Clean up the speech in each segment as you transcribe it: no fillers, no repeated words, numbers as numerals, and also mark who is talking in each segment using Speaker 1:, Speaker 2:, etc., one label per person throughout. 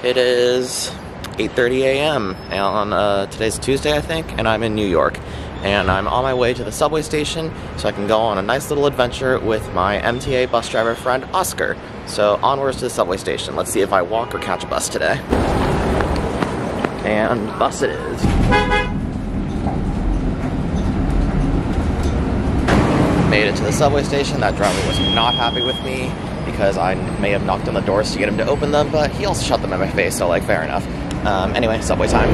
Speaker 1: It is 8:30 a.m. on today's Tuesday, I think, and I'm in New York. And I'm on my way to the subway station so I can go on a nice little adventure with my MTA bus driver friend, Oscar. So onwards to the subway station. Let's see if I walk or catch a bus today. And bus it is. Made it to the subway station. That driver was not happy with me because I may have knocked on the doors to get him to open them, but he also shut them in my face, so like, fair enough. Anyway, subway time.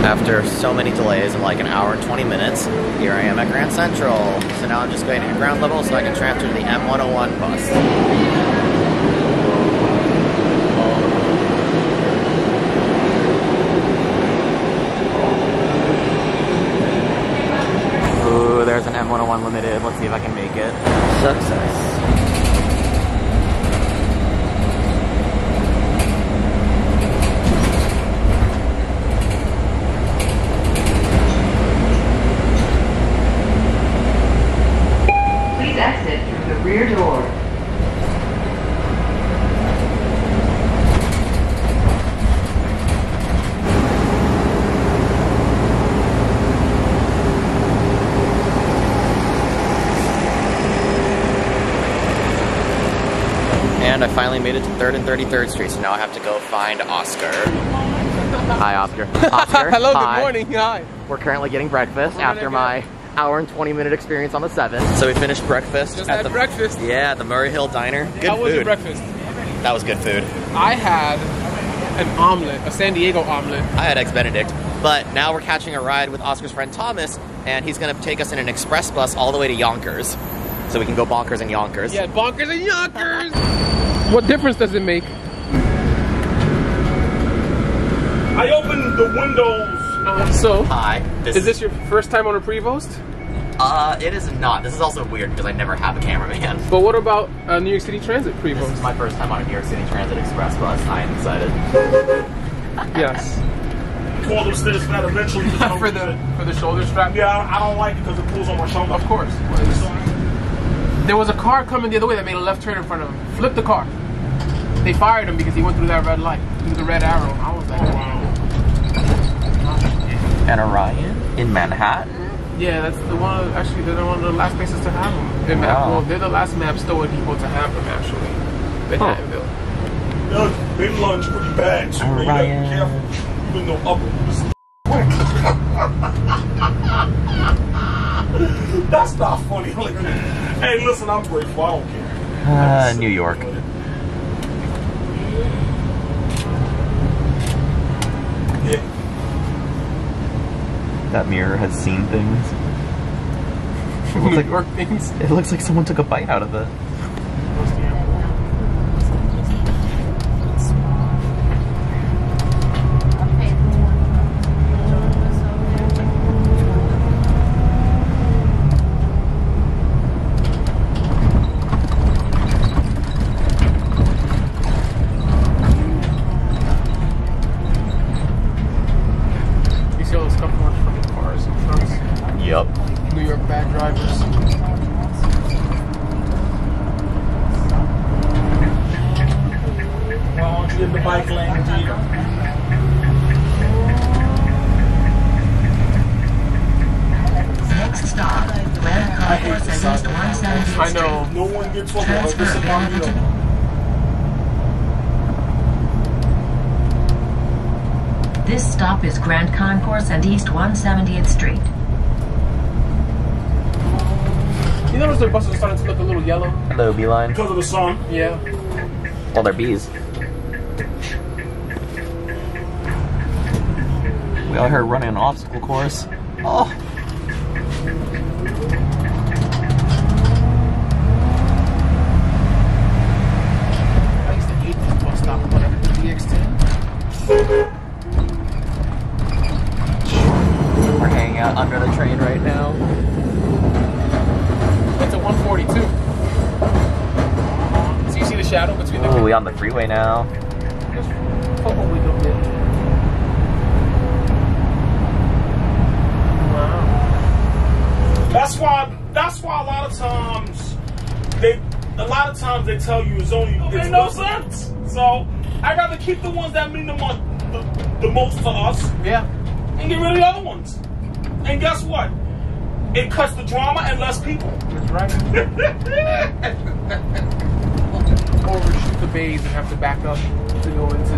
Speaker 1: After so many delays in like an hour and 20 minutes, here I am at Grand Central. So now I'm just going to ground level so I can transfer to the M101 bus. Ooh, there's an M101 Limited. Let's see if I can make it. Success.
Speaker 2: Exit through the rear door.
Speaker 1: And I finally made it to 3rd and 33rd Street, so now I have to go find Oscar. Hi, Oscar. Oscar.
Speaker 3: Hello,
Speaker 1: Hi.
Speaker 3: good morning. Hi.
Speaker 1: We're currently getting breakfast after my hour and 20-minute experience on the 7th. So we finished breakfast.
Speaker 3: Just had breakfast.
Speaker 1: Yeah, at the Murray Hill Diner. Good
Speaker 3: How
Speaker 1: food.
Speaker 3: was your breakfast?
Speaker 1: That was good food.
Speaker 3: I had an omelet, a San Diego omelet.
Speaker 1: I had Eggs Benedict. But now we're catching a ride with Oscar's friend Thomas, and he's gonna take us in an express bus all the way to Yonkers. So we can go bonkers in Yonkers.
Speaker 3: Yeah, bonkers and Yonkers! What difference does it make?
Speaker 4: I opened the windows.
Speaker 3: So,
Speaker 1: Hi.
Speaker 3: Is this your first time on a Prevost?
Speaker 1: It is not. This is also weird because I never have a cameraman.
Speaker 3: But what about New York City Transit Prevost?
Speaker 1: This is my first time on a New York City Transit Express bus. I am excited.
Speaker 3: Yes.
Speaker 4: Fall upstairs fat eventually.
Speaker 3: for the shoulder strap?
Speaker 4: Yeah, I don't like it because it pulls on my shoulder.
Speaker 3: Of course. There was a car coming the other way that made a left turn in front of him. Flipped the car. They fired him because he went through that red light, through the red arrow. I was like,
Speaker 4: oh, wow.
Speaker 1: And Orion in Manhattan?
Speaker 3: Yeah, that's the one. Actually, they're one of the last places to have them. Well, they're the last map store depot to have them, actually. Manhattanville.
Speaker 4: Yeah, they lunch pretty bad, so you gotta be careful. Even though upper. That's not funny. Hey, listen, I'm grateful. I don't care.
Speaker 1: New York.
Speaker 4: Yeah.
Speaker 1: That mirror has seen things.
Speaker 3: New York things.
Speaker 1: It looks like someone took a bite out of it. Yep.
Speaker 3: New York bad drivers.
Speaker 4: Why don't you in the bike lane, Gina?
Speaker 2: Next stop, Grand Concourse and East 170th
Speaker 3: I know.
Speaker 4: No one gets fucking
Speaker 2: Transfer
Speaker 4: this about me.
Speaker 2: This stop is Grand Concourse and East 170th Street.
Speaker 3: You notice their buses are starting to look a little yellow?
Speaker 1: Hello, Beeline.
Speaker 4: Because of the sun.
Speaker 3: Yeah.
Speaker 1: Well, they're bees. We all heard running an obstacle course. Oh.
Speaker 3: I used to hate this bus stop, but the DX10.
Speaker 1: We're hanging out under the train right now.
Speaker 3: It's a 142. So you see the shadow between the...
Speaker 1: Oh, we on the freeway now.
Speaker 3: Just put a window in.
Speaker 4: tell you, it makes no sense. So I'd rather keep the ones that mean the most to us.
Speaker 3: Yeah.
Speaker 4: And get rid of the other ones. And guess what? It cuts the drama and less people.
Speaker 3: That's right. Overshoot the bays and have to back up to go into the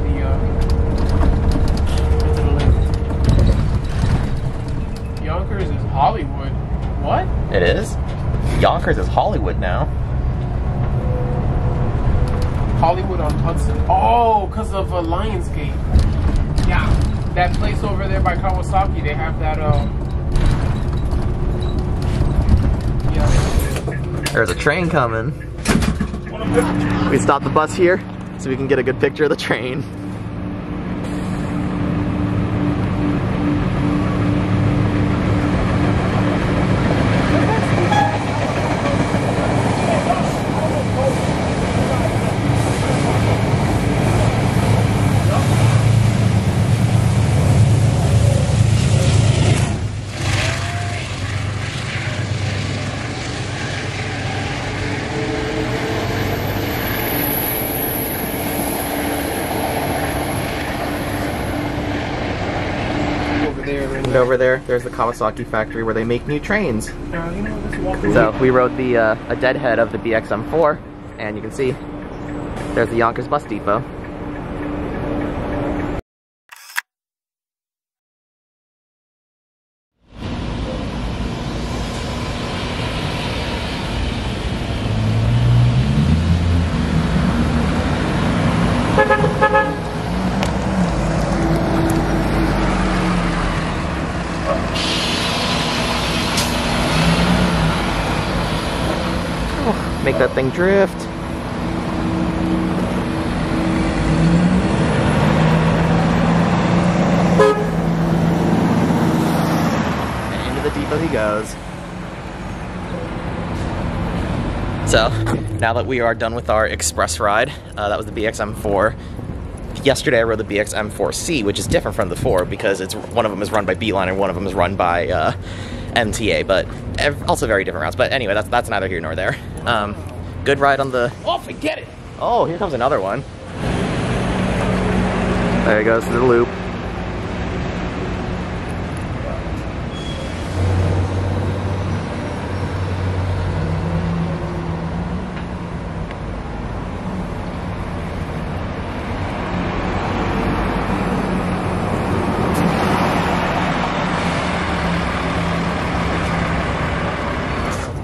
Speaker 3: lane. Yonkers is Hollywood. What?
Speaker 1: It is? Yonkers is Hollywood now.
Speaker 3: Hollywood on Hudson. Oh, because of Lionsgate. Yeah. That place over there by Kawasaki, they have that, yeah.
Speaker 1: There's a train coming. We stopped the bus here so we can get a good picture of the train. And over there, there's the Kawasaki factory where they make new trains. So we rode the a deadhead of the BXM4, and you can see there's the Yonkers bus depot. Make that thing drift. And into the depot he goes. So, now that we are done with our express ride, that was the BXM4. Yesterday I rode the BXM4C, which is different from the 4 because one of them is run by Beeline and one of them is run by MTA, but also very different routes. But anyway, that's neither here nor there. Good ride on the...
Speaker 3: Oh, forget it!
Speaker 1: Oh, here comes another one. There he goes through the loop.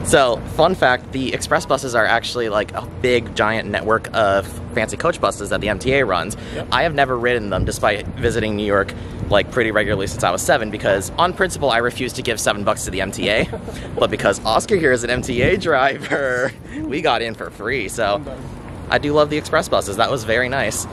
Speaker 1: So, fun fact, the express buses are actually like a big, giant network of fancy coach buses that the MTA runs. Yep. I have never ridden them despite visiting New York like pretty regularly since I was 7 because on principle I refuse to give $7 to the MTA. But because Oscar here is an MTA driver, we got in for free. So I do love the express buses. That was very nice.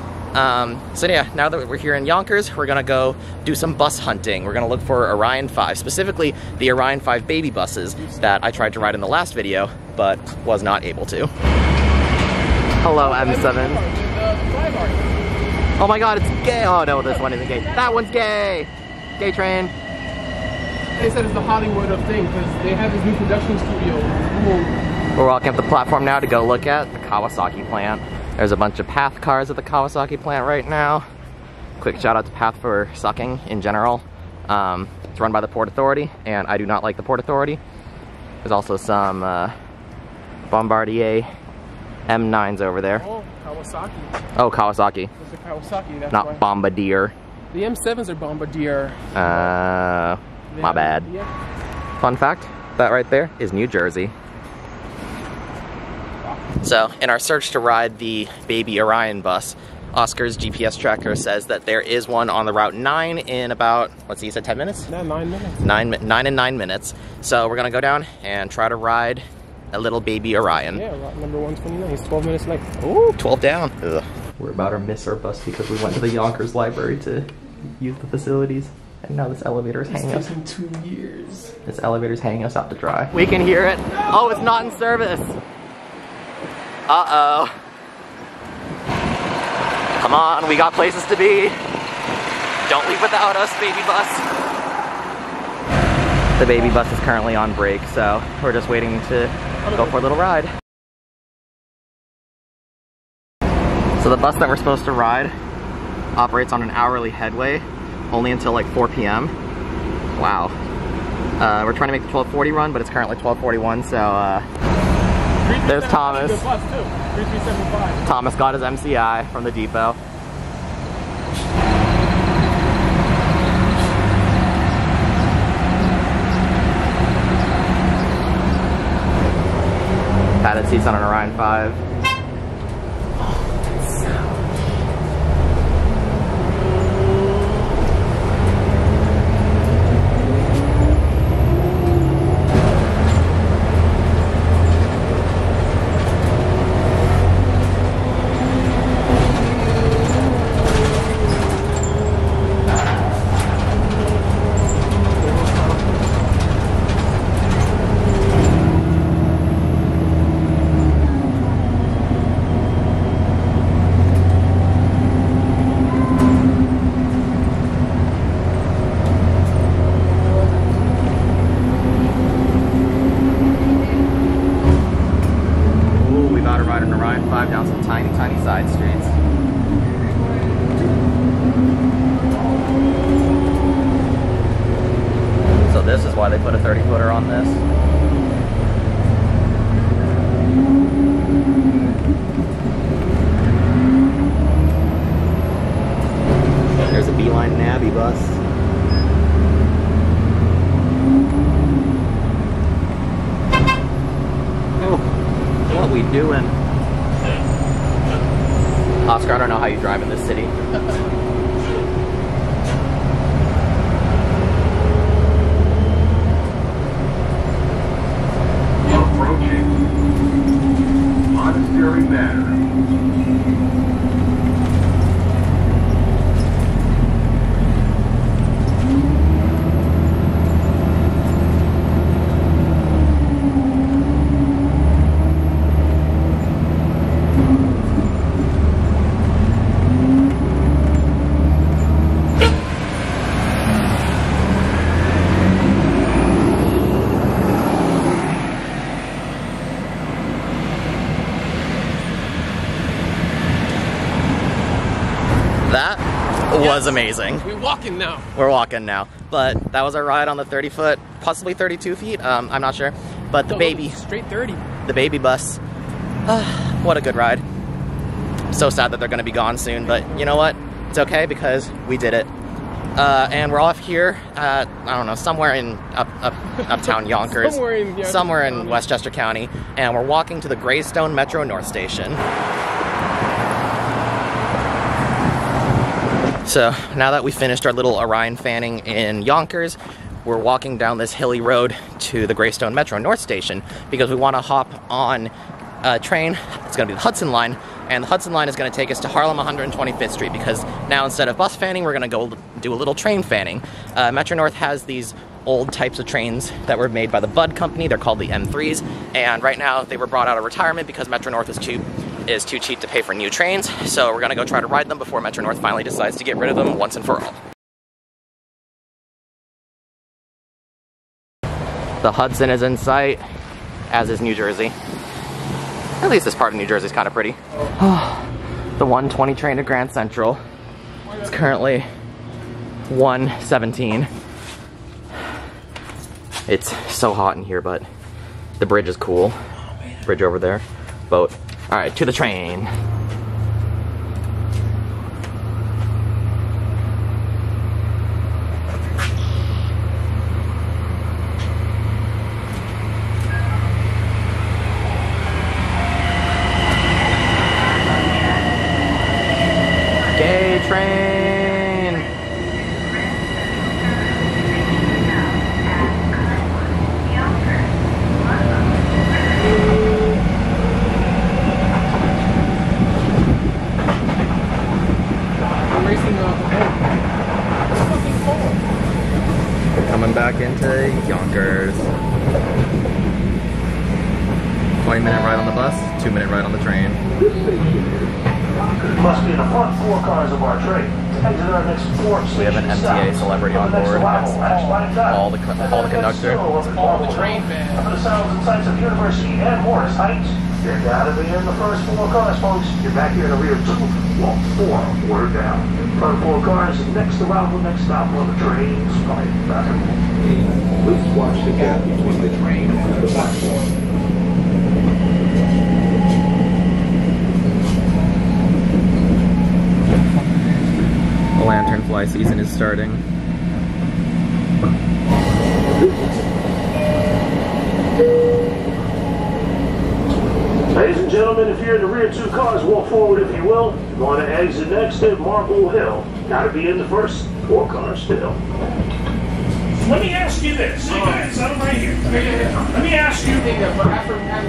Speaker 1: So yeah, now that we're here in Yonkers, we're gonna go do some bus hunting. We're gonna look for Orion 5, specifically the Orion 5 baby buses that I tried to ride in the last video, but was not able to. Hello, M7. Oh my god, it's gay! Oh no, this one isn't gay. That one's gay! Gay train.
Speaker 3: They said it's the Hollywood of thing, because they have this new production studio.
Speaker 1: We're walking up the platform now to go look at the Kawasaki plant. There's a bunch of Path cars at the Kawasaki plant right now. Quick shout out to Path for sucking in general. It's run by the Port Authority, and I do not like the Port Authority. There's also some Bombardier M9s over there.
Speaker 3: Oh, Kawasaki.
Speaker 1: Oh, Kawasaki.
Speaker 3: It's a Kawasaki, that's
Speaker 1: not
Speaker 3: why.
Speaker 1: Bombardier.
Speaker 3: The M7s are Bombardier.
Speaker 1: My bad.
Speaker 3: Yeah.
Speaker 1: Fun fact, that right there is New Jersey. So, in our search to ride the baby Orion bus, Oscar's GPS tracker says that there is one on the Route 9 in about, what's he said, 10 minutes?
Speaker 3: No, 9 minutes.
Speaker 1: 9 and 9 minutes. So we're gonna go down and try to ride a little baby Orion.
Speaker 3: Yeah, route number 129, it's 12 minutes late.
Speaker 1: Ooh, 12 down. Ugh. We're about to miss our bus because we went to the Yonkers library to use the facilities. And now this elevator is hanging us.
Speaker 3: It's taken 2 years.
Speaker 1: This elevator's hanging us out to dry. We can hear it. Oh, it's not in service. Uh-oh. Come on, we got places to be. Don't leave without us, baby bus. The baby bus is currently on break, so we're just waiting to go for a little ride. So the bus that we're supposed to ride operates on an hourly headway, only until like 4 p.m. Wow. We're trying to make the 12:40 run, but it's currently 12:41, so there's Thomas.
Speaker 3: Bus too. 3375.
Speaker 1: Thomas got his MCI from the depot. Padded seats on an Orion 5. Down some tiny side streets. So this is why they put a 30-footer on this. There's a Beeline Navy bus. Oh, what we doing? Oscar, I don't know how you drive in this city.
Speaker 5: Approaching Monastery Manor.
Speaker 1: That was amazing.
Speaker 3: We're walking now.
Speaker 1: We're walking now. But that was our ride on the 30-foot, possibly 32 feet, I'm not sure. But the baby,
Speaker 3: straight 30.
Speaker 1: The baby bus. What a good ride. I'm so sad that they're gonna be gone soon, but you know what? It's okay because we did it. And we're off here at, I don't know, somewhere in uptown Yonkers. somewhere in Westchester County. And we're walking to the Greystone Metro North Station. So now that we finished our little Orion fanning in Yonkers, we're walking down this hilly road to the Greystone Metro North Station because we want to hop on a train. It's going to be the Hudson Line, and the Hudson Line is going to take us to Harlem 125th Street because now instead of bus fanning, we're going to go do a little train fanning. Metro North has these old types of trains that were made by the Bud Company. They're called the M3s, and right now they were brought out of retirement because Metro North is too cheap to pay for new trains, so we're gonna go try to ride them before Metro North finally decides to get rid of them once and for all. The Hudson is in sight, as is New Jersey. At least this part of New Jersey is kind of pretty. The 120 train to Grand Central. It's currently 1:17. It's so hot in here, but the bridge is cool. Bridge over there, boat. All right, to the train. Gay train. Coming back into Yonkers. 20-minute ride on the bus, 2-minute ride on the train.
Speaker 5: Must be in the front 4 cars of our train. Exit our next 4
Speaker 1: We have an MTA celebrity on board. All the conductor.
Speaker 3: All the train fans.
Speaker 5: For the sounds and sights of University and Morris Heights. You gotta be in the first 4 cars, folks. You're back here in the rear 2. Walk 4. We're down. Front 4 cars, next arrival, next stop on the train's right back.
Speaker 6: Please watch the gap between the train and the platform.
Speaker 1: The lanternfly season is starting.
Speaker 5: Ladies and gentlemen, if you're in the rear 2 cars, walk forward if you will. You're going to exit next at Marble Hill. Gotta be in the first 4 cars still.
Speaker 4: Let me ask you this. Go ahead, settle right here. Let me ask you.
Speaker 3: As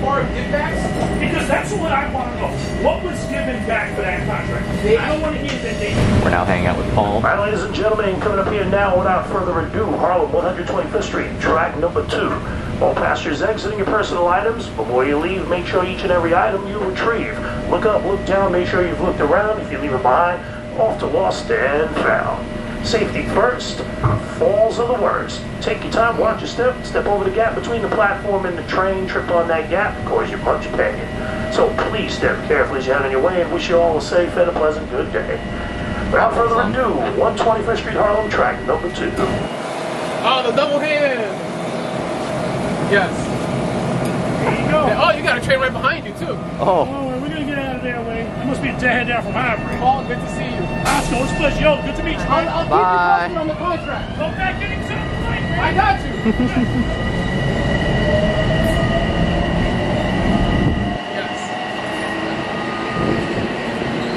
Speaker 3: far as givebacks,
Speaker 4: Because that's what I want to know. What was given back for that contract? I don't want to hear that they...
Speaker 1: We're now hanging out with Paul.
Speaker 5: All right, ladies and gentlemen, coming up here now without further ado, Harlem 125th Street, track number 2. All passengers exiting your personal items. Before you leave, make sure each and every item you retrieve. Look up, look down, make sure you've looked around. If you leave it behind, off to lost and found. Safety first, falls are the worst. Take your time, watch your step, step over the gap between the platform and the train, trip on that gap, cause you much pain. So please step carefully as you head on your way and wish you all a safe and a pleasant good day. Without further ado, 125th Street Harlem, track number 2.
Speaker 3: oh, the double hand. Yes.
Speaker 4: There you go.
Speaker 3: Oh, you got a train right behind you too.
Speaker 1: Oh,
Speaker 4: Oh, we're going to get out of there, way. It must be a deadhead down from Hybrid.
Speaker 3: Paul, good to see you.
Speaker 4: Oscar, it's a pleasure. Yo, good to meet you, man.
Speaker 3: I'll keep
Speaker 1: Bye.
Speaker 3: you posted on the contract.
Speaker 4: Go back getting something right, man.
Speaker 3: I got you. Yes.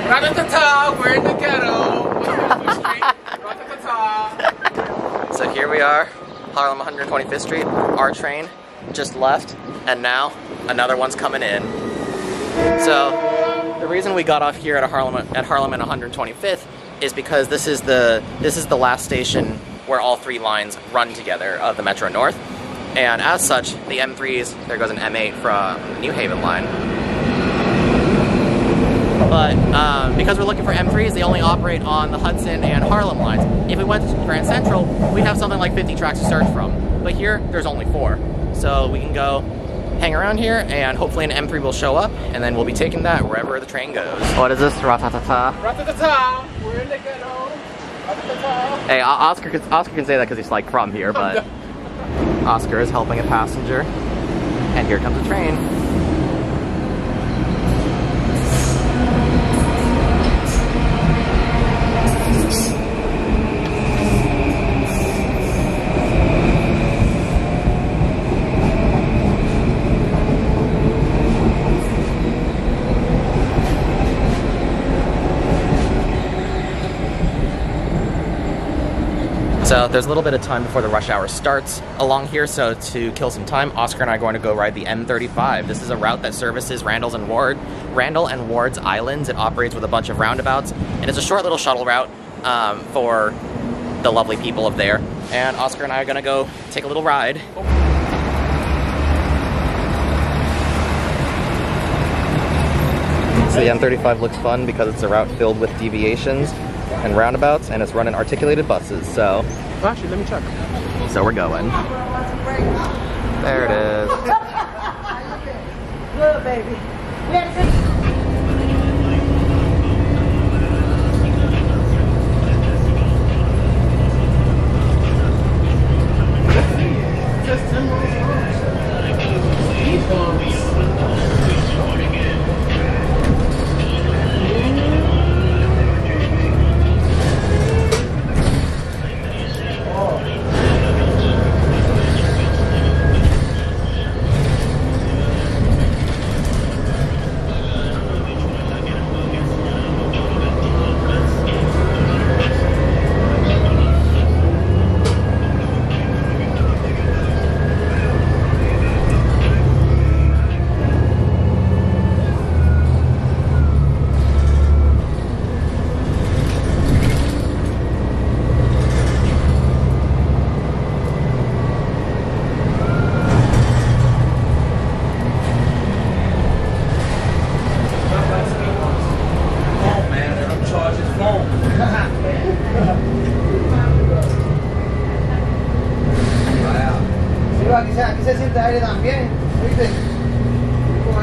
Speaker 3: Rat-a-ta-ta, we're in the ghetto. Rat-a-ta-ta.
Speaker 1: so here we are, Harlem 125th Street. Our train just left, and now another one's coming in. So the reason we got off here at Harlem and 125th is because this is the last station where all 3 lines run together of the Metro North, and as such, the M3s, there goes an M8 from the New Haven line. But because we're looking for M3s, they only operate on the Hudson and Harlem lines. If we went to Grand Central, we'd have something like 50 tracks to search from. But here, there's only 4. So we can go hang around here, and hopefully an M3 will show up, and then we'll be taking that wherever the train goes. What is this? Rat-ta-ta-ta.
Speaker 3: Rat-a-ta-ta, we're in the ghetto. Rat-a-ta-ta.
Speaker 1: Hey, Oscar can say that because he's like from here, but Oscar is helping a passenger, and here comes the train. So there's a little bit of time before the rush hour starts along here, so to kill some time, Oscar and I are going to go ride the M35. This is a route that services Randall and Ward's Islands. It operates with a bunch of roundabouts, and it's a short little shuttle route for the lovely people of there. And Oscar and I are going to go take a little ride. So the M35 looks fun because it's a route filled with deviations and roundabouts, and it's running articulated buses, so...
Speaker 3: Actually, let me check.
Speaker 1: So we're going. There it is.
Speaker 7: Good, baby.
Speaker 3: Just 10 miles
Speaker 7: Aquí se siente aire también, ¿viste? Con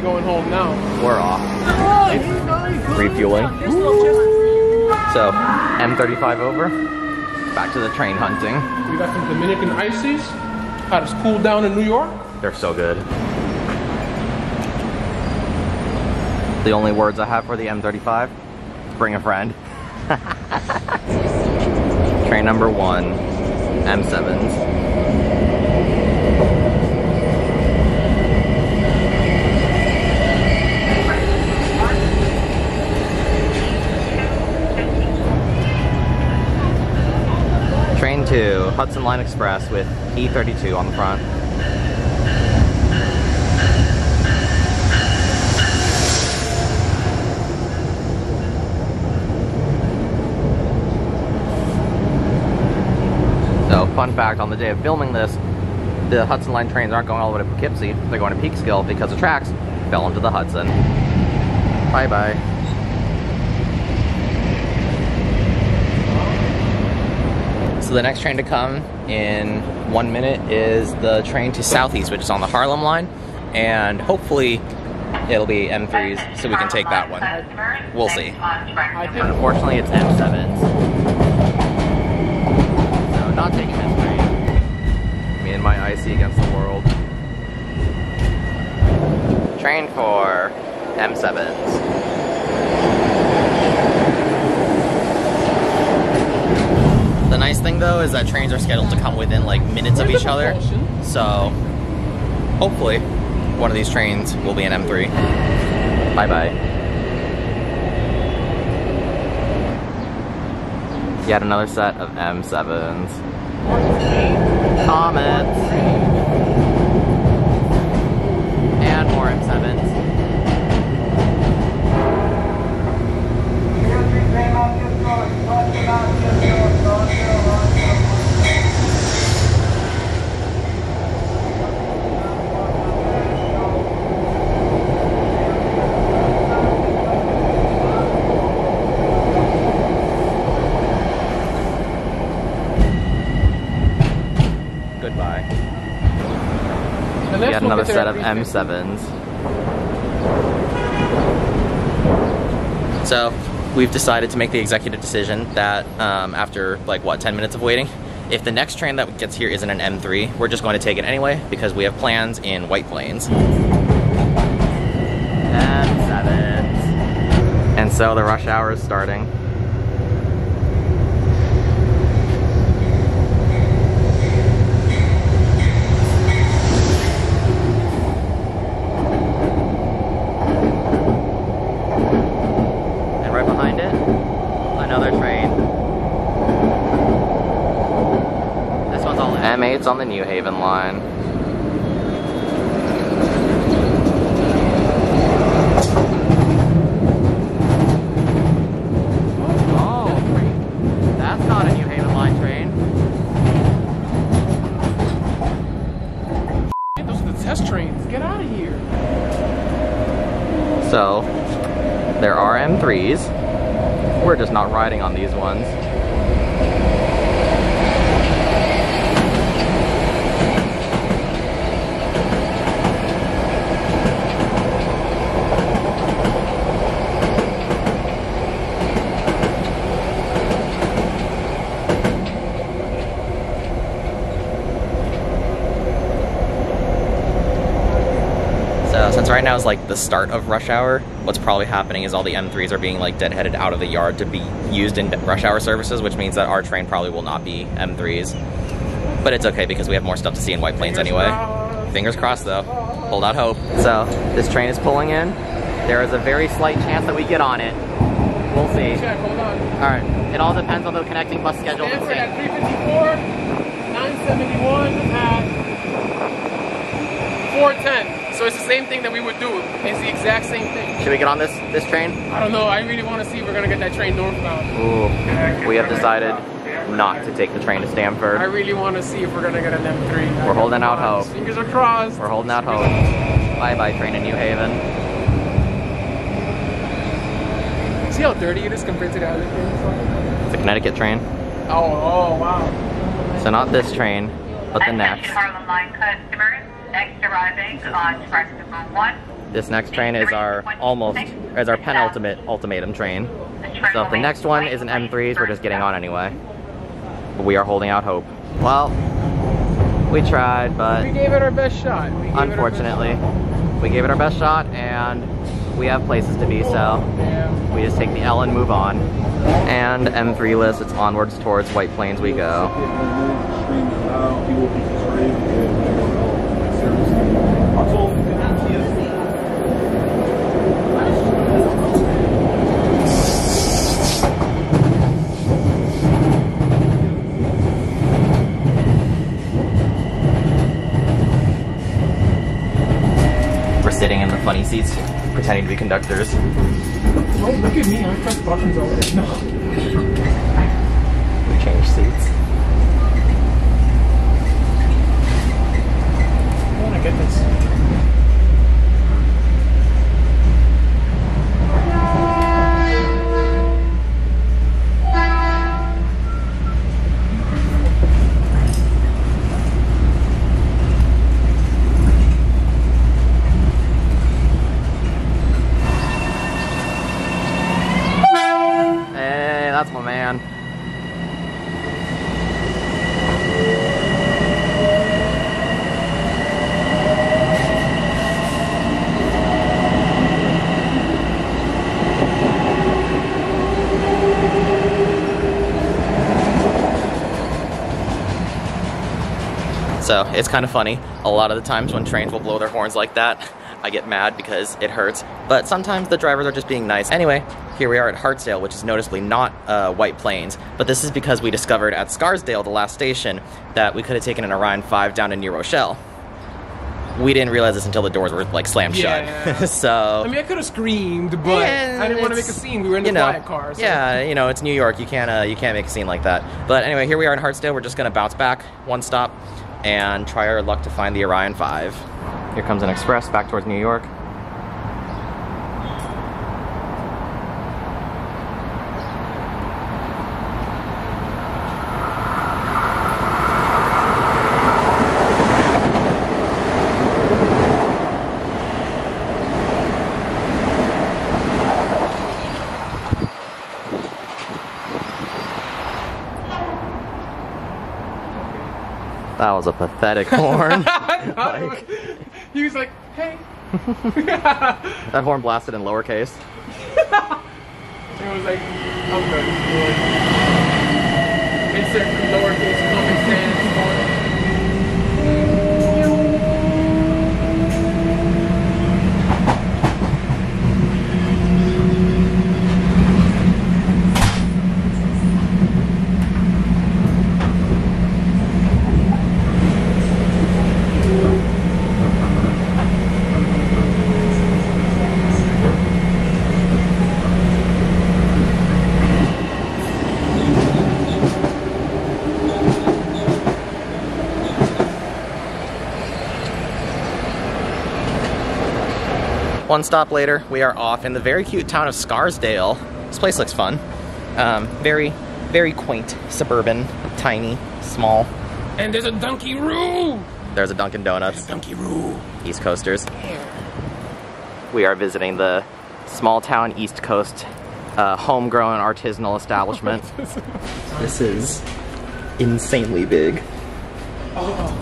Speaker 3: Going home now.
Speaker 1: We're off. Refueling. So, M35 over. Back to the train hunting.
Speaker 3: We got some Dominican ices. Had us cool down in New York.
Speaker 1: They're so good. The only words I have for the M35, bring a friend. Train number 1, M7s. Train 2, Hudson Line Express with E32 on the front. So, fun fact, on the day of filming this, the Hudson Line trains aren't going all the way to Poughkeepsie, they're going to Peekskill because the tracks fell into the Hudson. Bye-bye. So the next train to come in 1 minute is the train to Southeast, which is on the Harlem line, and hopefully it'll be M3s, so we can take that one. We'll see. Unfortunately, it's M7s, so not taking M3. Me and my IC against the world. Train for M7s. The nice thing though is that trains are scheduled to come within like minutes of each other, so hopefully one of these trains will be an M3. Bye bye. Yet another set of M7s. Comets. And more M7s. Goodbye. Yet another set of M7s. So, we've decided to make the executive decision that after like what, 10 minutes of waiting, if the next train that gets here isn't an M3, we're just going to take it anyway because we have plans in White Plains. M7s. And so the rush hour is starting. M8's on the New Haven line. Oh, that's not a New Haven line train.
Speaker 3: Those are the test trains. Get out of here.
Speaker 1: So, there are M3s. We're just not riding on these ones. Since right now is like the start of rush hour, what's probably happening is all the M3s are being like deadheaded out of the yard to be used in rush hour services, which means that our train probably will not be M3s. But it's okay because we have more stuff to see in White Plains anyway. Fingers crossed though. Hold out hope. So, this train is pulling in. There is a very slight chance that we get on it. We'll see.
Speaker 3: Check, hold on.
Speaker 1: Alright, it all depends on the connecting bus schedule.
Speaker 3: Stanford at 3:54, 971 at 4:10. So it's the same thing that we would do. It's the exact same thing.
Speaker 1: Should we get on this train?
Speaker 3: I don't know. I really want to see if we're gonna get that train northbound.
Speaker 1: Ooh, we have decided not to take the train to Stamford.
Speaker 3: I really want to see if we're gonna get an M3.
Speaker 1: We're holding out hope.
Speaker 3: Fingers are crossed.
Speaker 1: We're holding out hope. Bye-bye train in New Haven.
Speaker 3: See how dirty it is compared to the other trains?
Speaker 1: It's a Connecticut train.
Speaker 3: Oh, wow.
Speaker 1: So not this train, but the next.
Speaker 7: Harlem Line customers, next arriving on track number 1.
Speaker 1: This next train is our penultimate ultimatum train. So if the next one is an M3s, we're just getting on anyway. But we are holding out hope. Well, we tried, but
Speaker 3: we gave it our best shot.
Speaker 1: Unfortunately, we gave it our best shot, and we have places to be, so we just take the L and move on. And M3 list, it's onwards towards White Plains we go. We're sitting in the funny seats, pretending to be conductors.
Speaker 3: Don't look at me, I press buttons already. No.
Speaker 1: We changed seats.
Speaker 3: I want to get this.
Speaker 1: That's my man. So it's kind of funny. A lot of the times when trains will blow their horns like that, I get mad because it hurts, but sometimes the drivers are just being nice. Anyway, here we are at Hartsdale, which is noticeably not White Plains, but this is because we discovered at Scarsdale, the last station, that we could have taken an Orion 5 down to New Rochelle. We didn't realize this until the doors were like slammed shut. So
Speaker 3: I mean, I could have screamed, but I didn't want to make a scene. We were in the quiet car. So.
Speaker 1: Yeah, you know, it's New York. You can't make a scene like that. But anyway, here we are in Hartsdale. We're just gonna bounce back one stop and try our luck to find the Orion 5. Here comes an express back towards New York. That was a pathetic horn. Like,
Speaker 3: he was like, hey.
Speaker 1: That horn blasted in lowercase.
Speaker 3: It was like, I'm good. Insert lowercase Comic Sans horn.
Speaker 1: One stop later, we are off in the very cute town of Scarsdale. This place looks fun. Very, very quaint, suburban, tiny, small.
Speaker 3: And there's a Dunkin'.
Speaker 1: There's a Dunkin' Donuts.
Speaker 3: Dunkin'.
Speaker 1: East Coasters. We are visiting the small town East Coast homegrown artisanal establishment. This is insanely big.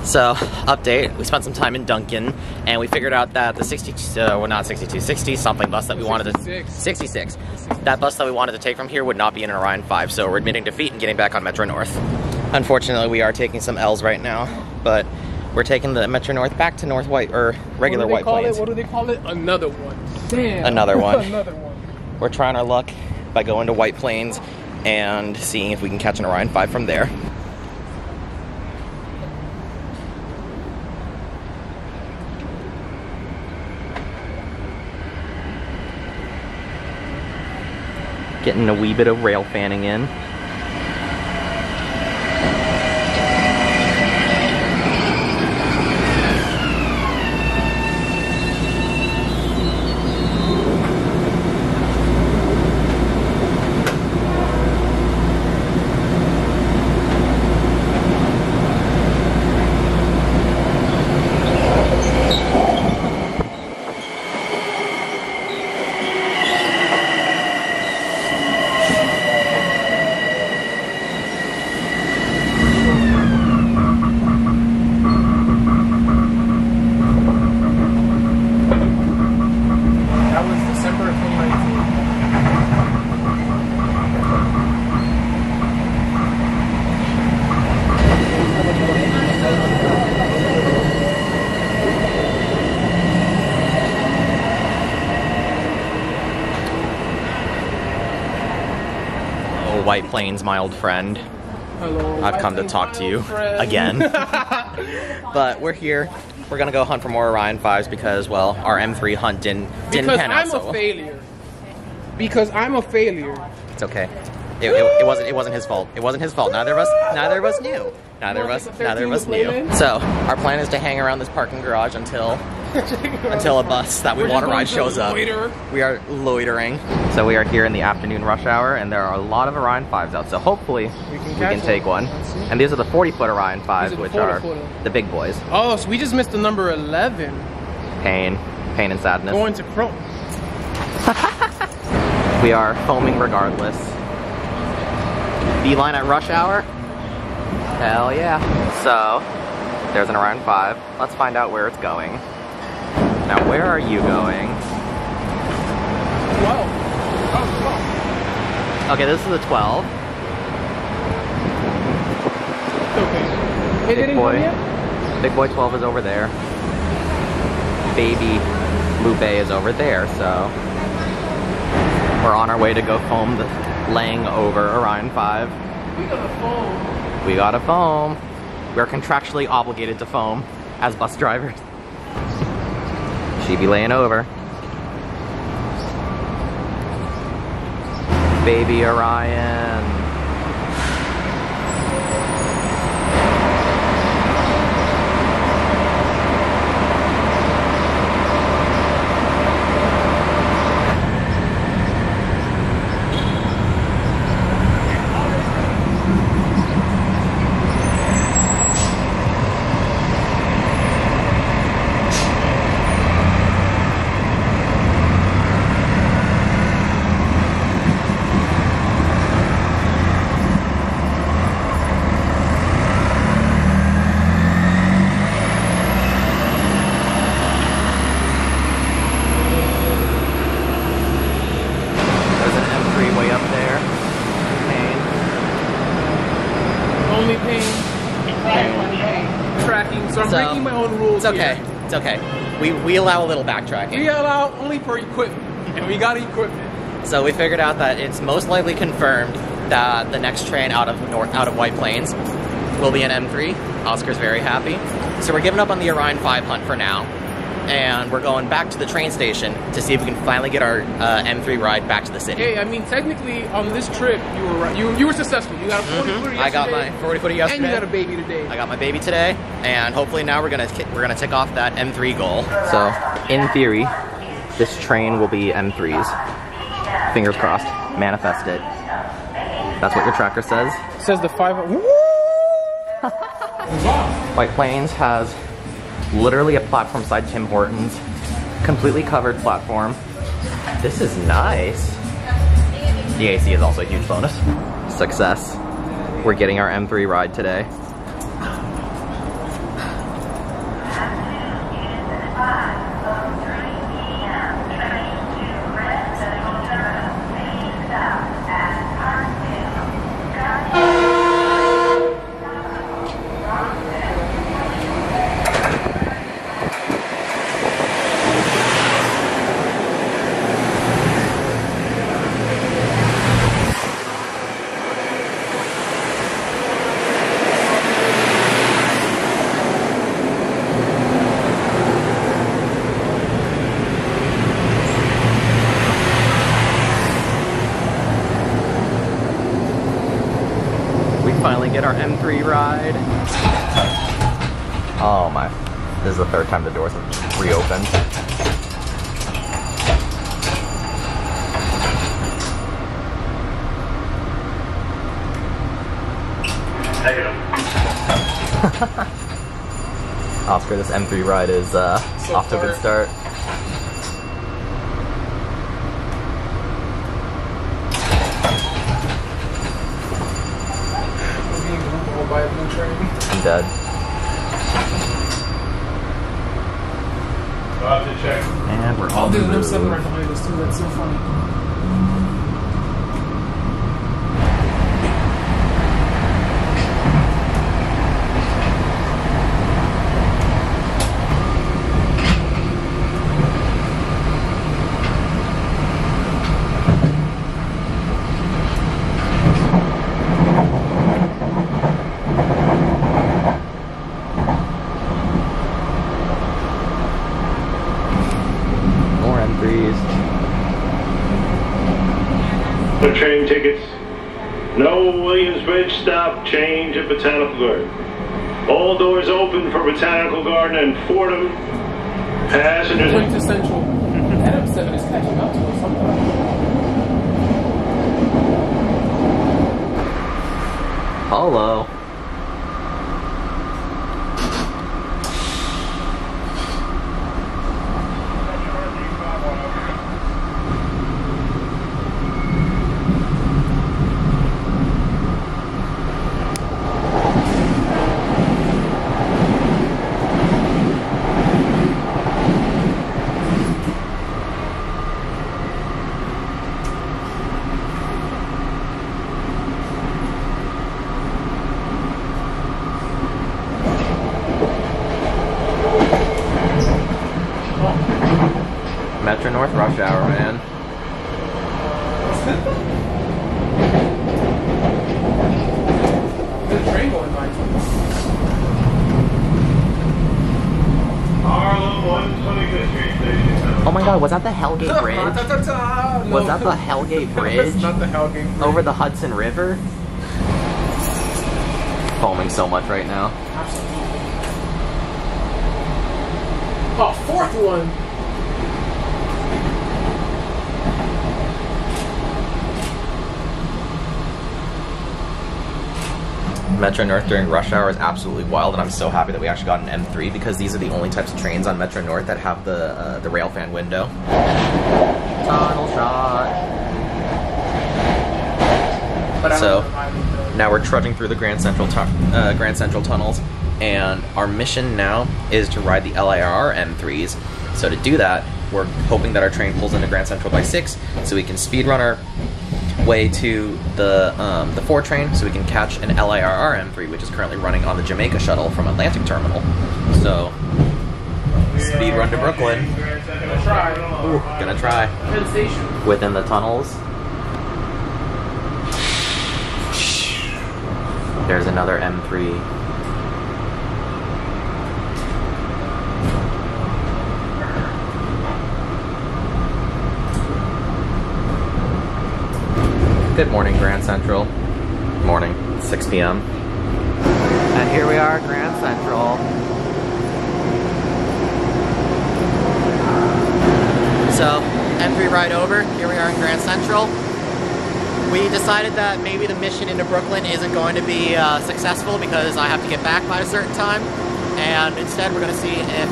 Speaker 1: So, update, we spent some time in Dunkin', and we figured out that the 60 something bus that we wanted to... 66. That bus that we wanted to take from here would not be in an Orion 5, so we're admitting defeat and getting back on Metro North. Unfortunately, we are taking some L's right now, but we're taking the Metro North back to North White, or regular White Plains.
Speaker 3: What do they call it? Another one. Damn.
Speaker 1: Another one.
Speaker 3: Another one.
Speaker 1: We're trying our luck by going to White Plains and seeing if we can catch an Orion 5 from there. Getting a wee bit of rail fanning in.
Speaker 3: That was December of 2019.
Speaker 1: Oh, White Plains, my old friend.
Speaker 3: Hello.
Speaker 1: I've come to talk to you again. But we're here. We're gonna go hunt for more Orion 5s because, well, our M3 hunt didn't pan out so well.
Speaker 3: I'm a failure. Because I'm a failure.
Speaker 1: It's okay. It wasn't his fault. It wasn't his fault. Neither of us knew. Neither of us knew. So our plan is to hang around this parking garage until a bus that we want to ride shows up. We are loitering. So we are here in the afternoon rush hour, and there are a lot of Orion 5s out. So hopefully we can take one. And these are the 40-foot Orion 5s, which are the big boys.
Speaker 3: Oh, so we just missed the number 11.
Speaker 1: Pain and sadness.
Speaker 3: Going to Chrome.
Speaker 1: We are foaming regardless. Beeline at rush hour? Hell yeah. So, there's an Orion 5. Let's find out where it's going. Now, where are you going?
Speaker 3: 12. Oh, 12.
Speaker 1: Okay, this is the 12.
Speaker 3: Okay. It didn't come yet?
Speaker 1: Big boy 12 is over there. Baby Lupe is over there, so we're on our way to go foam the laying over Orion 5.
Speaker 3: We got a foam.
Speaker 1: We got a foam. We're contractually obligated to foam as bus drivers. She be laying over. Baby Orion.
Speaker 3: So I'm breaking my own rules.
Speaker 1: It's okay.
Speaker 3: Here.
Speaker 1: It's okay. We allow a little backtracking.
Speaker 3: We allow only for equipment, and we got equipment.
Speaker 1: So we figured out that it's most likely confirmed that the next train out of White Plains will be an M3. Oscar's very happy. So we're giving up on the Orion 5 hunt for now, and we're going back to the train station to see if we can finally get our M3 ride back to the city.
Speaker 3: Hey, I mean, technically on this trip you were right. You were successful. You got a 40-footer yesterday.
Speaker 1: I got my 40-footer yesterday.
Speaker 3: And you got a baby today.
Speaker 1: I got my baby today, and hopefully now we're gonna tick off that M3 goal. So in theory, this train will be M3s. Fingers crossed. Manifest it. That's what your tracker says.
Speaker 3: It says the 5. Woo!
Speaker 1: White Plains has literally a platform side Tim Hortons, completely covered platform. This is nice. The AC is also a huge bonus. Success. We're getting our M3 ride today. get our M3 ride. Oh my. This is the third time the doors have reopened. Oscar, this M3 ride is off to a good start. I'm dead.
Speaker 4: I'll have to check.
Speaker 1: And we're all
Speaker 3: there's an M7 right behind us too. That's so funny.
Speaker 5: The train tickets. No Williamsbridge stop change at Botanical Garden. All doors open for Botanical Garden and Fordham. Passengers.
Speaker 3: Went to Central. That M7 is catching up to us sometime.
Speaker 1: Hello. Metro North rush hour, man.
Speaker 3: There's a train going by.
Speaker 5: Harlem 125th Street Station.
Speaker 1: Oh my god, was that the Hellgate Bridge?
Speaker 3: No.
Speaker 1: Was that the Hellgate Bridge?
Speaker 3: That's not the Hellgate Bridge.
Speaker 1: Over the Hudson River? Foaming so much right now.
Speaker 3: Absolutely. Oh, fourth one.
Speaker 1: Metro North during rush hour is absolutely wild, and I'm so happy that we actually got an M3 because these are the only types of trains on Metro North that have the rail fan window. Tunnel shot. So now we're trudging through the Grand Central tunnels, and our mission now is to ride the LIRR M3s. So to do that, we're hoping that our train pulls into Grand Central by 6, so we can speed run our way to the 4 train, so we can catch an LIRR M3, which is currently running on the Jamaica shuttle from Atlantic Terminal. So speed run to Brooklyn.
Speaker 3: Gonna try.
Speaker 1: Ooh, gonna try.
Speaker 3: Penn Station.
Speaker 1: Within the tunnels. There's another M3. Good morning, Grand Central. Morning, 6 p.m. And here we are, Grand Central. So, M3 ride over. Here we are in Grand Central. We decided that maybe the mission into Brooklyn isn't going to be successful because I have to get back by a certain time. And instead, we're going to see if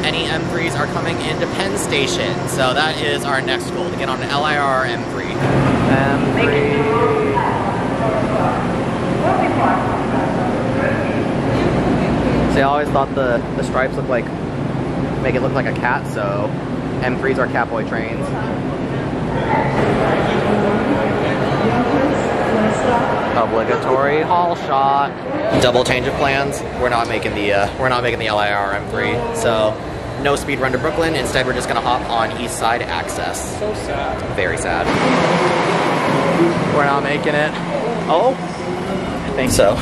Speaker 1: any M3s are coming into Penn Station. So that is our next goal, to get on an LIRR M3. See, I always thought the stripes make it look like a cat, so M3s are catboy trains. Obligatory haul shot. Double change of plans. We're not making the LIRR M3, so no speed run to Brooklyn. Instead, we're just gonna hop on East Side Access.
Speaker 3: So sad.
Speaker 1: Very sad. We're not making it. Oh, I think so.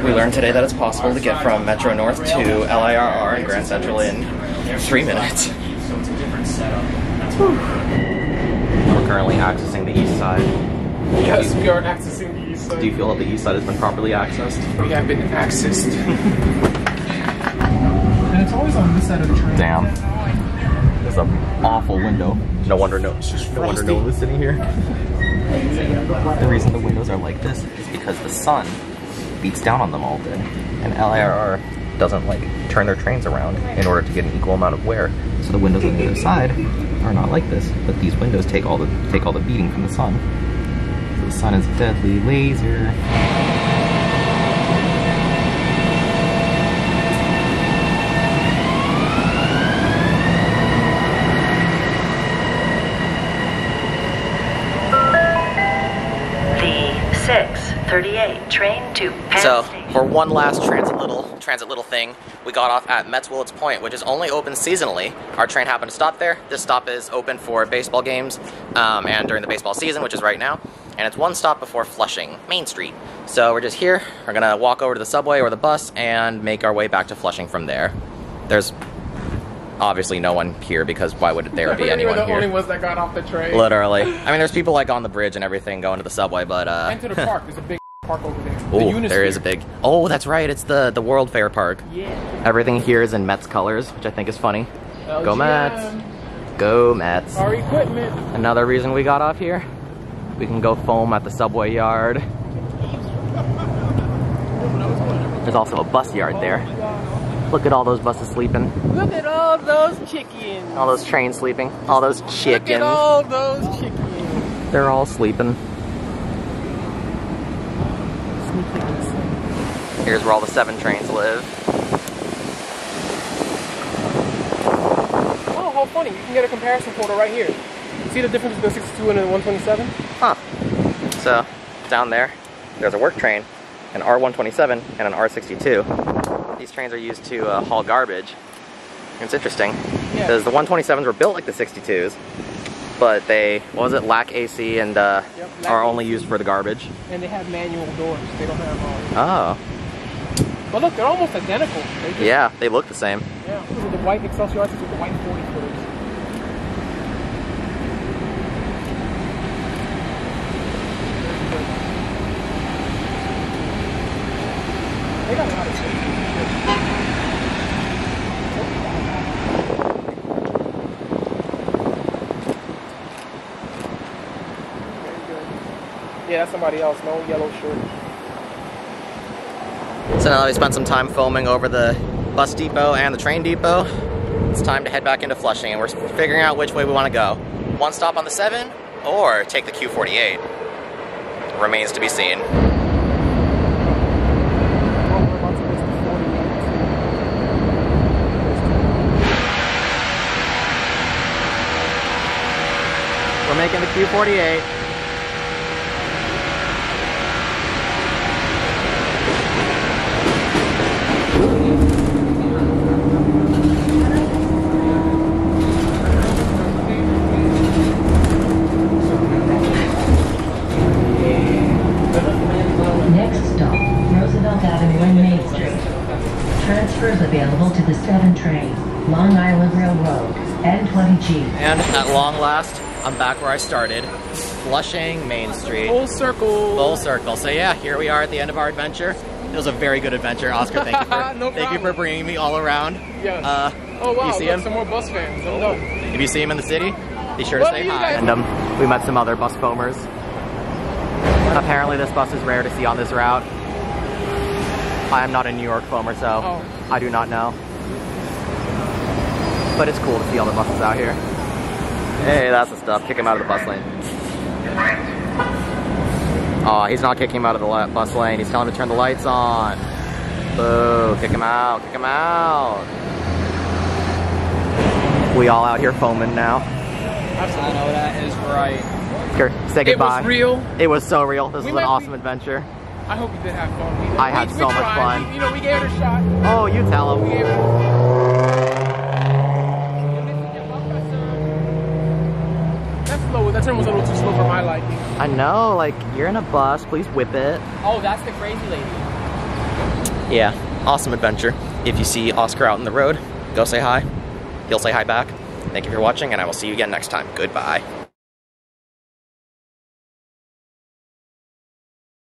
Speaker 1: We learned today that it's possible to get from Metro North to LIRR and Grand Central in 3 minutes.
Speaker 3: So it's a different setup.
Speaker 1: We're currently accessing the East Side.
Speaker 3: Yes, we are accessing the East east side.
Speaker 1: Do you feel that the east side has been properly accessed?
Speaker 3: We have been accessed. And it's always on this side of the train.
Speaker 1: Damn. There's an awful window. No wonder no one was sitting here. The reason the windows are like this is because the sun beats down on them all day. And LIRR doesn't like turn their trains around in order to get an equal amount of wear. So the windows on the other side are not like this, but these windows take all the beating from the sun. So the sun is a deadly laser.
Speaker 2: The 6:38 train to Penn
Speaker 1: So,
Speaker 2: Station.
Speaker 1: for one last transit little thing, we got off at Mets Willets Point, which is only open seasonally. Our train happened to stop there. This stop is open for baseball games and during the baseball season, which is right now. And it's one stop before Flushing, Main Street. So we're just here. We're gonna walk over to the subway or the bus and make our way back to Flushing from there. There's obviously no one here because why would there be anyone
Speaker 3: We're the
Speaker 1: here?
Speaker 3: only ones that got off the train.
Speaker 1: Literally. I mean, there's people like on the bridge and everything going to the subway, but
Speaker 3: And to the park. There's a big park over there.
Speaker 1: oh, there is a big. Oh, that's right. It's the World Fair Park.
Speaker 3: Yeah.
Speaker 1: Everything here is in Mets colors, which I think is funny. Go
Speaker 3: LGM.
Speaker 1: Mets. Go Mets.
Speaker 3: Our equipment.
Speaker 1: Another reason we got off here. We can go foam at the subway yard. There's also a bus yard there. Look at all those buses sleeping.
Speaker 3: Look at all those chickens.
Speaker 1: All those trains sleeping. All those
Speaker 3: Look at
Speaker 1: chickens.
Speaker 3: all those chickens.
Speaker 1: They're all sleeping. Here's where all the 7 trains live.
Speaker 3: Oh, how funny. You can get a comparison photo right here. See the difference between the 62 and the 127?
Speaker 1: Huh. So, down there, there's a work train, an R127, and an R62. These trains are used to haul garbage. It's interesting, because the 127s were built like the 62s, but they, lack AC and are only used for the garbage.
Speaker 3: And they have manual doors. They don't have
Speaker 1: Oh.
Speaker 3: But look, they're almost identical.
Speaker 1: Yeah, they look the same.
Speaker 3: Yeah. These are the white Excelsior with the white 40 footers. They got a lot of safety. Yeah, that's somebody else. No yellow shirt.
Speaker 1: So now that we spent some time foaming over the bus depot and the train depot, it's time to head back into Flushing, and we're figuring out which way we want to go. One stop on the 7 or take the Q48. Remains to be seen. We're making the Q48.
Speaker 2: Next stop, Roosevelt Avenue and Main Street. Transfers available to the 7 train, Long Island Railroad, N20G.
Speaker 1: And at long last, I'm back where I started. Flushing, Main Street.
Speaker 3: Full circle.
Speaker 1: Full circle. So yeah, here we are at the end of our adventure. It was a very good adventure, Oscar. Thank you for,
Speaker 3: No
Speaker 1: thank you for bringing me all around.
Speaker 3: Yes.
Speaker 1: Oh
Speaker 3: wow,
Speaker 1: you see
Speaker 3: look,
Speaker 1: him?
Speaker 3: some more bus fans. I'm done.
Speaker 1: If you see him in the city, be sure to
Speaker 3: What
Speaker 1: say
Speaker 3: do you
Speaker 1: hi.
Speaker 3: guys-
Speaker 1: And we met some other bus foamers. Apparently this bus is rare to see on this route. I am not a New York foamer, so I do not know. But it's cool to see all the buses out here. Hey, that's the stuff. Kick him out of the bus lane. Oh, he's not kicking him out of the bus lane. He's telling him to turn the lights on. Boo, kick him out, kick him out. We all out here foaming now.
Speaker 3: I know that is right.
Speaker 1: Here, say goodbye.
Speaker 3: It was real.
Speaker 1: It was so real. This was an
Speaker 3: might
Speaker 1: awesome adventure.
Speaker 3: I hope you did have fun. We did.
Speaker 1: I had so much
Speaker 3: tried.
Speaker 1: fun.
Speaker 3: We gave it a shot.
Speaker 1: Oh, you tell
Speaker 3: We
Speaker 1: him.
Speaker 3: gave it That's slow. That turn was a little too slow for my liking.
Speaker 1: I know, like, you're in a bus. Please whip it.
Speaker 3: Oh, that's the crazy lady.
Speaker 1: Yeah, awesome adventure. If you see Oscar out in the road, go say hi. He'll say hi back. Thank you for watching, and I will see you again next time. Goodbye.